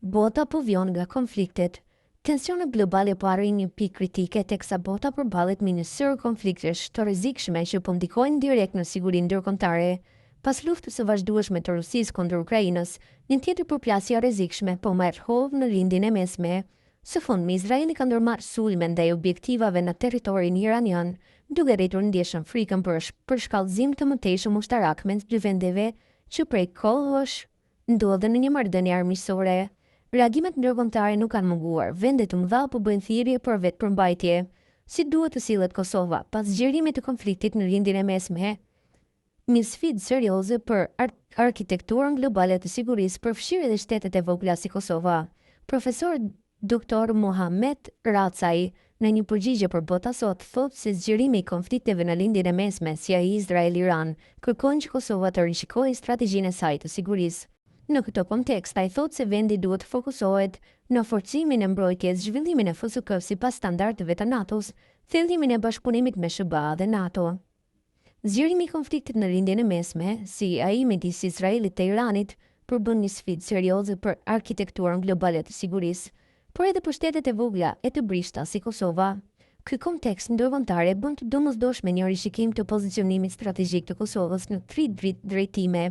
Bota po vjon nga konfliktet. Tensionet globale po arrin një pikë kritike teksa bota përballet me një sër konfliktesh të rrezikshme që po ndikojnë direkt në sigurinë ndërkombëtare. Pas luftës së vazhdueshme të Rusisë kundër Ukrainës, një tjetër përplasje e rrezikshme po merr hovë në lindjen e mesme. Së fundmi, Izraeli ka ndërmarrë sulme ndaj objektivave në territorin iranian, duke rritur ndjeshëm frikën për shkallëzim të mëtejshëm ushtarak mes dy vendeve që prej kohësh ndodhen në një marrëdhënie armiqësore. Reagimet ndërkombëtare nuk kanë munguar, vende të mëdha po bëjnë thirrje për vetëpërmbajtje. Si duhet të sillet Kosova pas zgjerimit të konfliktit në lindjen e mesme? Një sfidë serioze për arkitekturën globale të sigurisë përfshirë edhe shtetet e vogla si Kosova. Profesor Dr. Mohamed Racaj, në një përgjigje për Bota Sot, thotë se zgjerimi i konflikteve në lindjen e mesme si ai Izrael-Iran kërkon që Kosova të rishikojë strategjinë e saj të sigurisë. Në këtë kontekst, ai thotë se vendi duhet të fokusohet në forcimin e mbrojtjes, zhvillimin e FSK sipas standardeve të NATO-s, thellimin e bashkëpunimit me SBA dhe NATO. Zgjerimi i konfliktit në lindjen e mesme, si ai midis Izraelit dhe Iranit, përbën një sfidë serioze për arkitekturën globale të sigurisë, por edhe për shtetet e vogla e të brishta si Kosova. Ky kontekst ndërkombëtar bën të domosdoshme një rishikim të pozicionimit strategjik të Kosovës në 3 drejtime: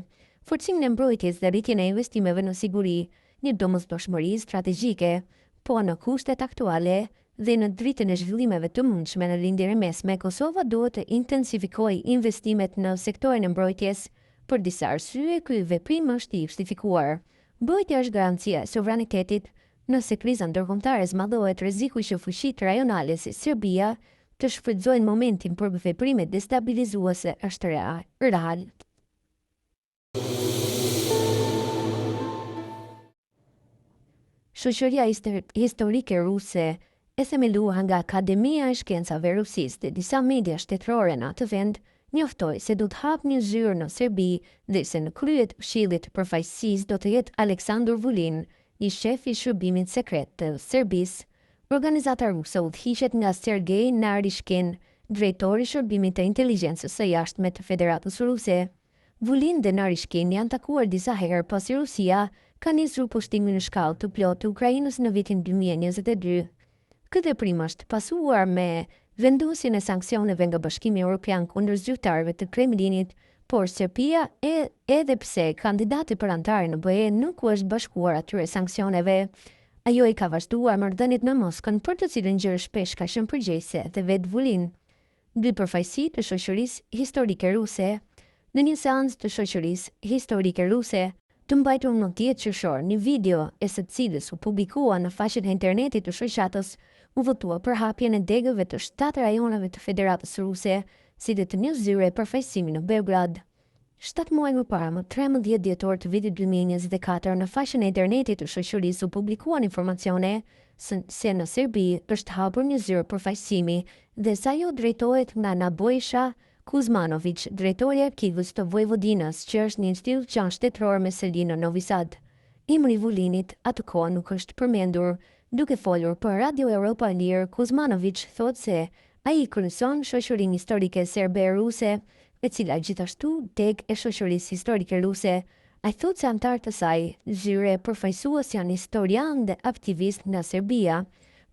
forcimin e mbrojtjes dhe rritjen e investimeve në siguri, një domosdoshmëri strategjike, po në kushtet aktuale dhe në dritën e zhvillimeve të mundshme në lindjen e mesme, Kosova duhet të intensifikojë investimet në sektorin e mbrojtjes. Për disa arsye, ky veprim është i justifikuar. Mbrojtja është garancia e sovranitetit. Nëse kriza ndërkombëtare zmadhohet, rreziku që fuqitë rajonale si Serbia të shfrytëzojnë momentin për veprime destabilizuese është real. Shoqëria historike ruse e themeluar nga Akademia e Shkencave Rusisë dhe disa media shtetërore në atë vend njoftoi se do të hapë një zyrë në Serbi dhe se në krye të Këshillit të Përfaqësisë do të jetë Aleksandr Vulin, i shefi i shërbimit sekret të Serbisë. Organizata ruse udhëhiqet nga Sergej Narishkin, drejtori i shërbimit të inteligjencës së jashtme të Federatës Ruse. Vulin dhe Narishkin janë takuar disa herë pasi Rusia ka nisur pushtimin në shkallë të plotë të Ukrainës në vitin 2022. Ky veprim është pasuar me vendosjen e sanksioneve nga Bashkimi Evropian kundër zyrtarëve të Kremlinit, por Serbia, edhe pse kandidati për antare në BE, nuk u është bashkuar atyre sanksioneve. Ajo i ka vazhduar marrëdhëniet me Moskën, për të cilën gjë shpesh ka qenë përgjegjëse dhe vet Vulin. Dy përfaqësi të shoqërisë historike ruse. Në një seancë të shoqërisë historike ruse, të mbajtur në 10 qershor, një video e së cilës u publikua në faqen e internetit të shoqatës, u votua për hapjen e degëve të 7 rajoneve të Federatës Ruse, si dhe të një zyre përfaqësimi në Beograd. 7 muaj më parë, më 13 dhjetor të vitit 2024, në faqen e internetit të shoqërisë u publikuan informacione se në Serbi është hapur një zyrë përfaqësimi dhe sa ajo drejtohet nga Nebojša Kuzmanović, drejtori i arkivës të Vojvodinës, që është një institucion shtetëror me seli në Novi Sad. Emri Vulinit atë kohë nuk është përmendur. Duke folur për Radio Europa e Lirë, Kuzmanović thotë se ai kryeson shoqërinë historike serbe ruse, e cila gjithashtu deg e shoqërisë historike ruse. Ai thotë se antarët e saj, zyre përfaqësues janë historian dhe aktivist nga Serbia.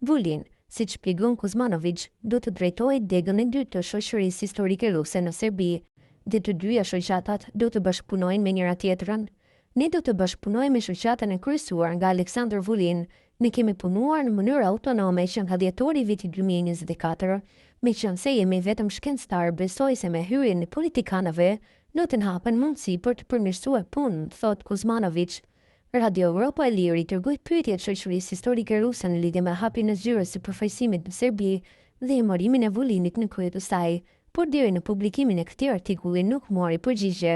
Vulin, siç shpjegon Kuzmanović, do të drejtojë degën e dytë të shoqërisë historike ruse në Serbi, dhe të dyja shoqatat do të bashkëpunojnë me njëra tjetrën. Ne do të bashkëpunojmë me shoqatën e kryesuar nga Aleksandr Vulin. Ne kemi punuar në mënyrë autonome që nga dhjetori i vitit 2024, meqense jemi vetëm shkencëtar, besoj se me hyrjen e politikanëve do të hapen mundësi për të përmirësuar punën, thot Kuzmanović. Radio Europa e Lirë i tërgoi pyetjet shoqërisë historike ruse në lidhje me hapjen e zyrës së përfaqësimit në Serbi dhe emërimin e Vulinit në krye të saj, por deri në publikimin e këtij artikulli nuk mori përgjigje.